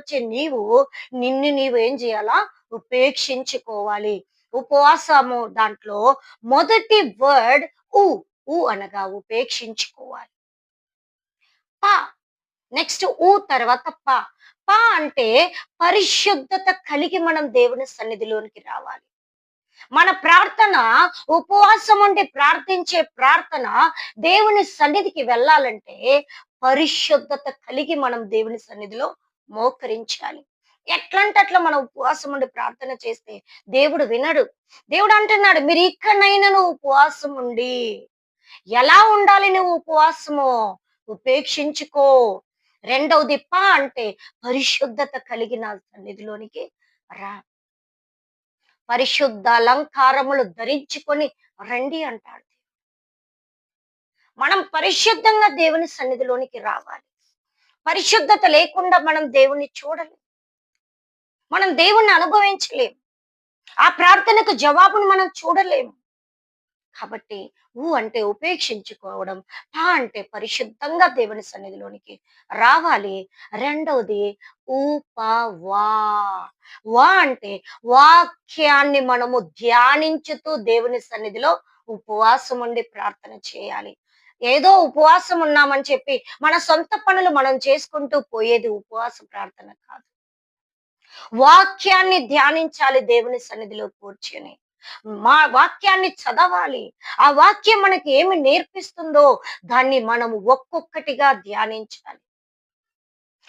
వచ్చే నీవు నిన్ను నీవు ఏం చేయాలా? ఉపేక్షించుకోవాలి. ఉపవాసము దాంట్లో మొదటి వర్డ్ ఉ. అనగా ఉపేక్షించుకోవాలి. ప నెక్స్ట్ తర్వాత ప. అంటే పరిశుద్ధత కలిగి మనం దేవుని సన్నిధిలోనికి రావాలి. మన ప్రార్థన, ఉపవాసం ఉండి ప్రార్థించే ప్రార్థన దేవుని సన్నిధికి వెళ్ళాలంటే పరిశుద్ధత కలిగి మనం దేవుని సన్నిధిలో మోకరించాలి. ఎట్లంటే అట్లా మనం ఉపవాసం ఉండి ప్రార్థన చేస్తే దేవుడు వినడు. దేవుడు అంటున్నాడు, మీరు ఇకనైనా ఉపవాసం ఉండి. ఎలా ఉండాలి నువ్వు ఉపవాసము? ఉపేక్షించుకో. రెండవది అంటే పరిశుద్ధత కలిగిన సన్నిధిలోనికి రా. పరిశుద్ధ అలంకారములు ధరించుకొని రండి అంటాడు. మనం పరిశుద్ధంగా దేవుని సన్నిధిలోనికి రావాలి. పరిశుద్ధత లేకుండా మనం దేవుణ్ణి చూడలేం. మనం దేవుణ్ణి అనుభవించలేం. ఆ ప్రార్థనకు జవాబును మనం చూడలేము. కాబట్టి అంటే ఉపేక్షించుకోవడం, అంటే పరిశుద్ధంగా దేవుని సన్నిధిలోనికి రావాలి. రెండవది ఉపవా. అంటే వాక్యాన్ని మనము ధ్యానించుతూ దేవుని సన్నిధిలో ఉపవాసం ఉండి ప్రార్థన చేయాలి. ఏదో ఉపవాసం ఉన్నామని చెప్పి మన సొంత పనులు మనం చేసుకుంటూ పోయేది ఉపవాస ప్రార్థన కాదు. వాక్యాన్ని ధ్యానించాలి దేవుని సన్నిధిలో కూర్చొని. మా వాక్యాన్ని చదవాలి. ఆ వాక్యం మనకి ఏమి నేర్పిస్తుందో దాన్ని మనము ఒక్కొక్కటిగా ధ్యానించాలి.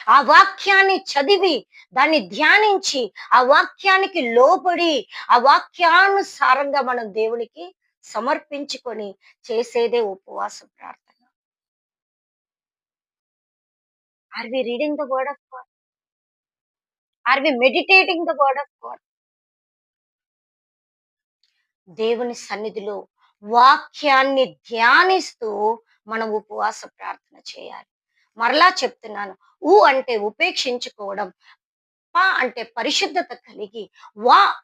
ఆ వాక్యాన్ని చదివి, దాన్ని ధ్యానించి, ఆ వాక్యానికి లోబడి, ఆ వాక్యానుసారంగా మనం దేవునికి సమర్పించుకొని చేసేదే ఉపవాస ప్రార్థన. Are we reading the word of God? Are we meditating the word of God? దేవుని సన్నిధిలో వాక్యాన్ని ధ్యానిస్తూ మనం ఉపవాస ప్రార్థన చేయాలి. మరలా చెప్తున్నాను, అంటే ఉపేక్షించుకోవడం, అంటే పరిశుద్ధత కలిగి,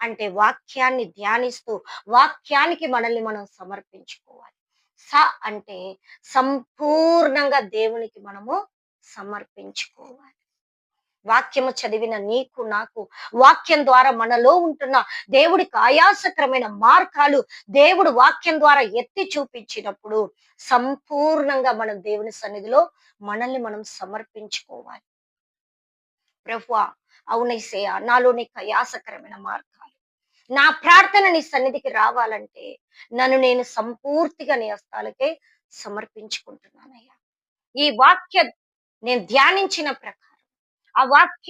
అంటే వాక్యాన్ని ధ్యానిస్తూ వాక్యానికి మనల్ని మనం సమర్పించుకోవాలి. అంటే సంపూర్ణంగా దేవునికి మనము సమర్పించుకోవాలి. వాక్యము చదివిన నీకు నాకు వాక్యం ద్వారా మనలో ఉంటున్న దేవుడికి ఆయాసకరమైన మార్గాలు దేవుడు వాక్యం ద్వారా ఎత్తి చూపించినప్పుడు సంపూర్ణంగా మనం దేవుని సన్నిధిలో మనల్ని మనం సమర్పించుకోవాలి. ప్రభువా, అవునేసయ్యా, నాలో నీకు ఆయాసకరమైన మార్గాలు, నా ప్రార్థన నీ సన్నిధికి రావాలంటే నన్ను నేను సంపూర్తిగా నీ హస్తాలకే సమర్పించుకుంటున్నానయ్యా. ఈ వాక్య నేను ధ్యానించిన ప్రకారం, ఆ వాక్య